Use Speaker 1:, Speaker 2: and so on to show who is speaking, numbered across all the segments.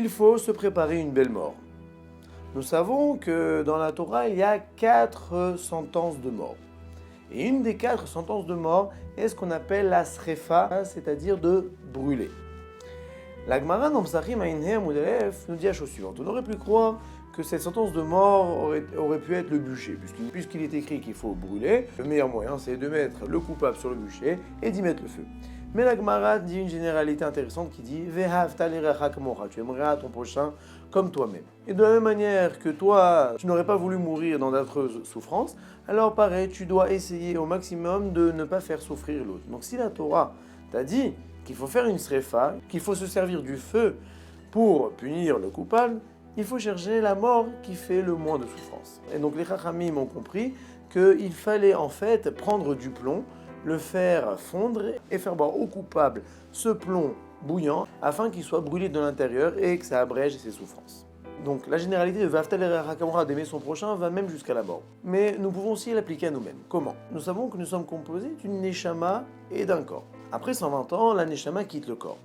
Speaker 1: il faut se préparer une belle mort. Nous savons que dans la Torah, il y a 4 sentences de mort. Et une des 4 sentences de mort est ce qu'on appelle la srefa, c'est-à-dire de brûler. La Gemara dans Psachim Aïnhe Amud Aleph nous dit la chose suivante. On aurait pu croire que cette sentence de mort aurait pu être le bûcher, puisqu'il est écrit qu'il faut brûler. Le meilleur moyen, c'est de mettre le coupable sur le bûcher et d'y mettre le feu. Mais la Gemara dit une généralité intéressante qui dit « Vehavta lirecha kamocha » tu aimeras ton prochain comme toi-même. Et de la même manière que toi, tu n'aurais pas voulu mourir dans d'affreuses souffrances, alors pareil, tu dois essayer au maximum de ne pas faire souffrir l'autre. Donc si la Torah t'a dit qu'il faut faire une srefa, qu'il faut se servir du feu pour punir le coupable, il faut chercher la mort qui fait le moins de souffrance. Et donc les Chachamim ont compris qu'il fallait en fait prendre du plomb, le faire fondre et faire boire au coupable ce plomb bouillant afin qu'il soit brûlé de l'intérieur et que ça abrège ses souffrances. Donc la généralité de Vaftal et d'aimer son prochain va même jusqu'à la mort. Mais nous pouvons aussi l'appliquer à nous-mêmes. Comment ? Nous savons que nous sommes composés d'une neshama et d'un corps. Après 120 ans, la neshama quitte le corps.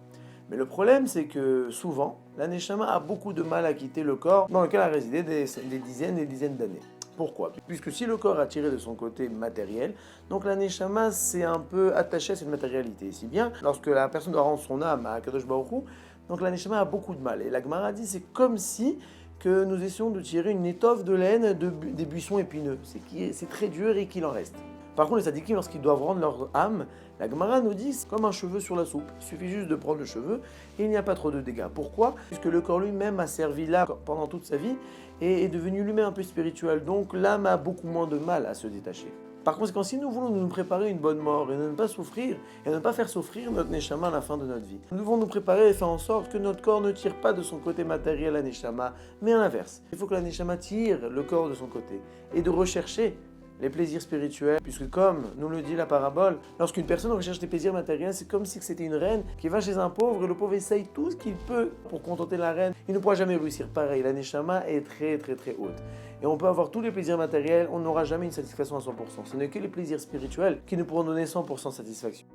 Speaker 1: Mais le problème, c'est que souvent, la neshama a beaucoup de mal à quitter le corps dans lequel elle a résidé des dizaines et des dizaines d'années. Pourquoi ? Puisque si le corps a tiré de son côté matériel, donc la neshama s'est un peu attachée à cette matérialité. Si bien, lorsque la personne doit rendre son âme à Kadosh Baruch Hu, donc la neshama a beaucoup de mal. Et la Gemara dit c'est comme si que nous essayons de tirer une étoffe de laine des buissons épineux. C'est très dur et qu'il en reste. Par contre, les tzadikim, lorsqu'ils doivent rendre leur âme, la Gemara nous dit c'est comme un cheveu sur la soupe. Il suffit juste de prendre le cheveu et il n'y a pas trop de dégâts. Pourquoi ? Puisque le corps lui-même a servi l'âme pendant toute sa vie et est devenu lui-même un peu spirituel. Donc l'âme a beaucoup moins de mal à se détacher. Par conséquent, si nous voulons nous préparer une bonne mort et ne pas souffrir, et ne pas faire souffrir notre neshama à la fin de notre vie, nous devons nous préparer et faire en sorte que notre corps ne tire pas de son côté matériel la neshama, mais à l'inverse. Il faut que la neshama tire le corps de son côté et de rechercher les plaisirs spirituels, puisque comme nous le dit la parabole, lorsqu'une personne recherche des plaisirs matériels, c'est comme si c'était une reine qui va chez un pauvre et le pauvre essaye tout ce qu'il peut pour contenter la reine. Il ne pourra jamais réussir pareil. La neshama est très très très haute. Et on peut avoir tous les plaisirs matériels, on n'aura jamais une satisfaction à 100%. Ce n'est que les plaisirs spirituels qui nous pourront donner 100% de satisfaction.